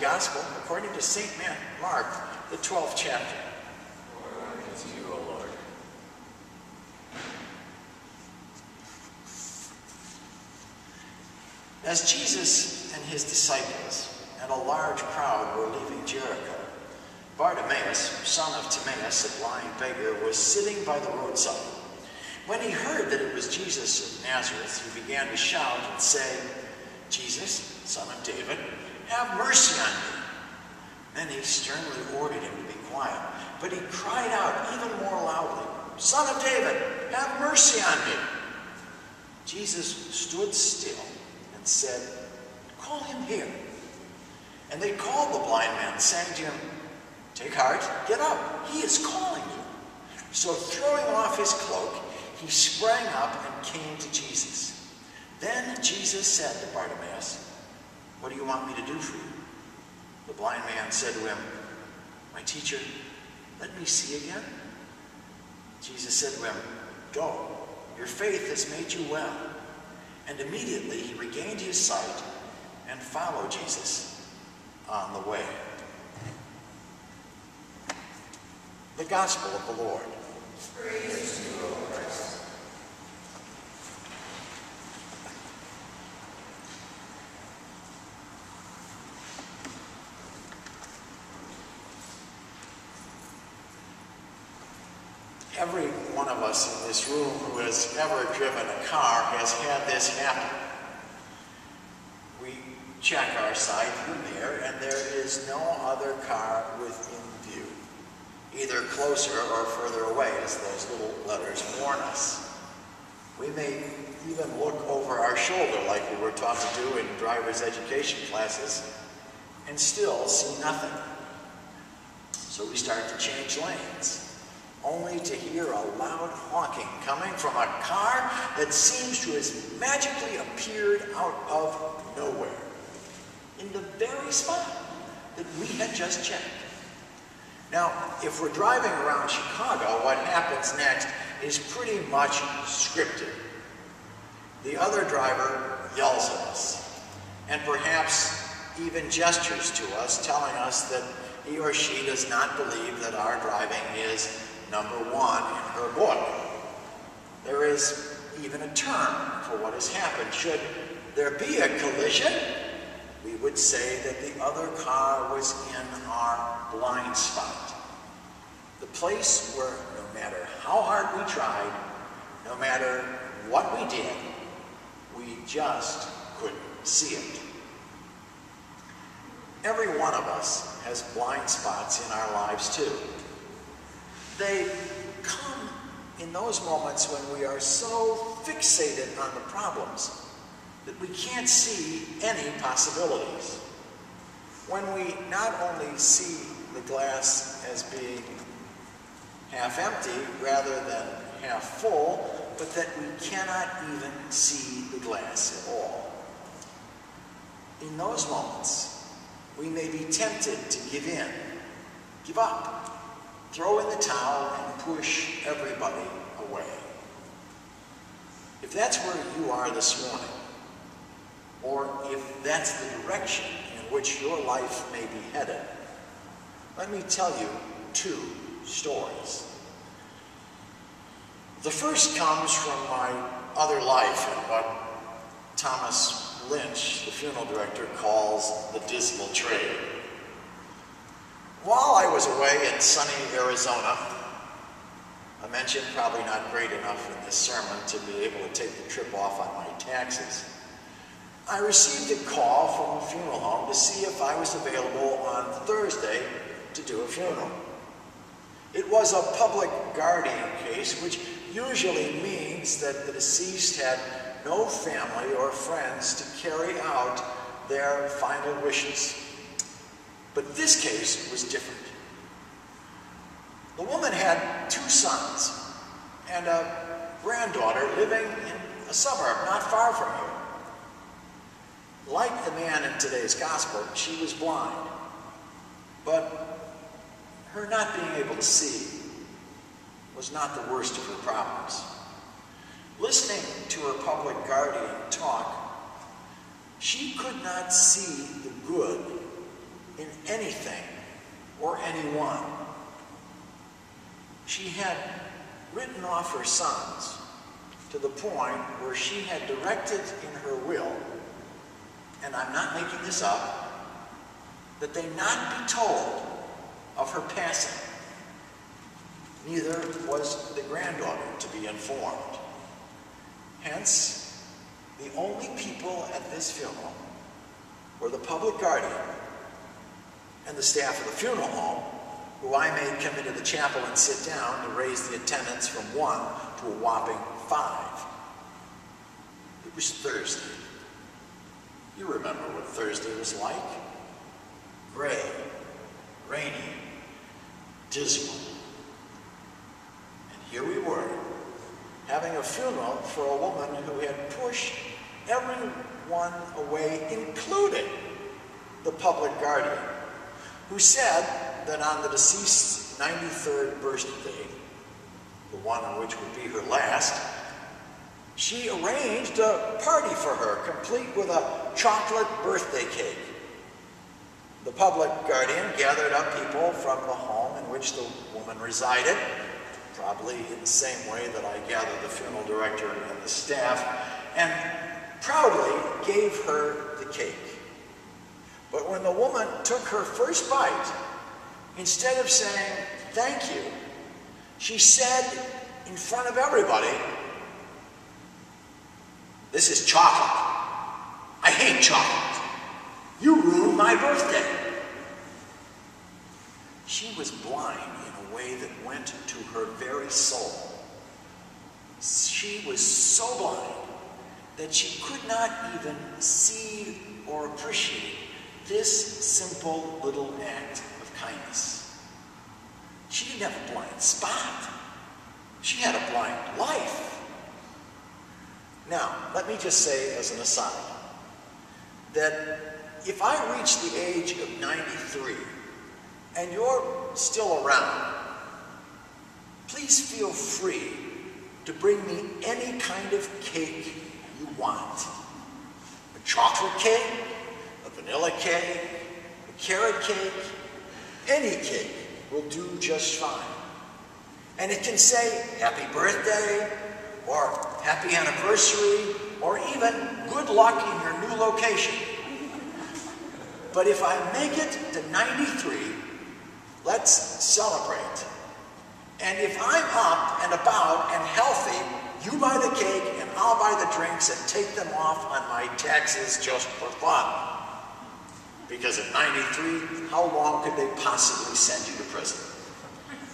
Holy Gospel according to St. Mark, the 12th chapter. Glory to you, O Lord. As Jesus and his disciples and a large crowd were leaving Jericho, Bartimaeus, son of Timaeus, a blind beggar, was sitting by the roadside. When he heard that it was Jesus of Nazareth, he began to shout and say, "Jesus, son of David, have mercy on me." Then he sternly ordered him to be quiet, but he cried out even more loudly, "Son of David, have mercy on me." Jesus stood still and said, "Call him here." And they called the blind man, saying to him, "Take heart, get up, he is calling you." So throwing off his cloak, he sprang up and came to Jesus. Then Jesus said to Bartimaeus, "What do you want me to do for you?" The blind man said to him, "My teacher, let me see again." Jesus said to him, "Go, your faith has made you well." And immediately he regained his sight and followed Jesus on the way. The Gospel of the Lord. Praise to you, O Christ. Every one of us in this room who has ever driven a car has had this happen. We check our side view mirror and there is no other car within view, either closer or further away as those little letters warn us. We may even look over our shoulder like we were taught to do in driver's education classes and still see nothing. So we start to change lanes, only to hear a loud honking coming from a car that seems to have magically appeared out of nowhere, in the very spot that we had just checked. Now, if we're driving around Chicago, what happens next is pretty much scripted. The other driver yells at us, and perhaps even gestures to us, telling us that he or she does not believe that our driving is number one in her book. There is even a term for what has happened. Should there be a collision, we would say that the other car was in our blind spot. The place where no matter how hard we tried, no matter what we did, we just couldn't see it. Every one of us has blind spots in our lives too. They come in those moments when we are so fixated on the problems that we can't see any possibilities. When we not only see the glass as being half empty rather than half full, but that we cannot even see the glass at all. In those moments, we may be tempted to give in, give up, throw in the towel, and push everybody away. If that's where you are this morning, or if that's the direction in which your life may be headed, let me tell you two stories. The first comes from my other life and what Thomas Lynch, the funeral director, calls the dismal trade. While I was away in sunny Arizona, a mention probably not great enough in this sermon to be able to take the trip off on my taxes, I received a call from a funeral home to see if I was available on Thursday to do a funeral. It was a public guardian case, which usually means that the deceased had no family or friends to carry out their final wishes. But this case was different. The woman had 2 sons and a granddaughter living in a suburb not far from here. Like the man in today's gospel, she was blind, but her not being able to see was not the worst of her problems. Listening to her public guardian talk, she could not see the good in anything or anyone. She had written off her sons to the point where she had directed in her will, and I'm not making this up, that they not be told of her passing. Neither was the granddaughter to be informed. Hence, the only people at this funeral were the public guardian and the staff of the funeral home, who I made come into the chapel and sit down to raise the attendance from 1 to a whopping 5. It was Thursday. You remember what Thursday was like. Gray, rainy, dismal. And here we were, having a funeral for a woman who had pushed everyone away, including the public guardian, who said that on the deceased's 93rd birthday, the one in which would be her last, she arranged a party for her, complete with a chocolate birthday cake. The public guardian gathered up people from the home in which the woman resided, probably in the same way that I gathered the funeral director and the staff, and proudly gave her the cake. But when the woman took her first bite, instead of saying, "Thank you," she said in front of everybody, "This is chocolate. I hate chocolate. You ruined my birthday." She was blind in a way that went to her very soul. She was so blind that she could not even see or appreciate this simple little act of kindness. She didn't have a blind spot. She had a blind life. Now, let me just say as an aside that if I reach the age of 93 and you're still around, please feel free to bring me any kind of cake you want. A chocolate cake, a vanilla cake, a carrot cake, any cake will do just fine. And it can say happy birthday, or happy anniversary, or even good luck in your new location. But if I make it to 93, let's celebrate. And if I'm up and about and healthy, you buy the cake and I'll buy the drinks and take them off on my taxes just for fun. Because at 93, how long could they possibly send you to prison?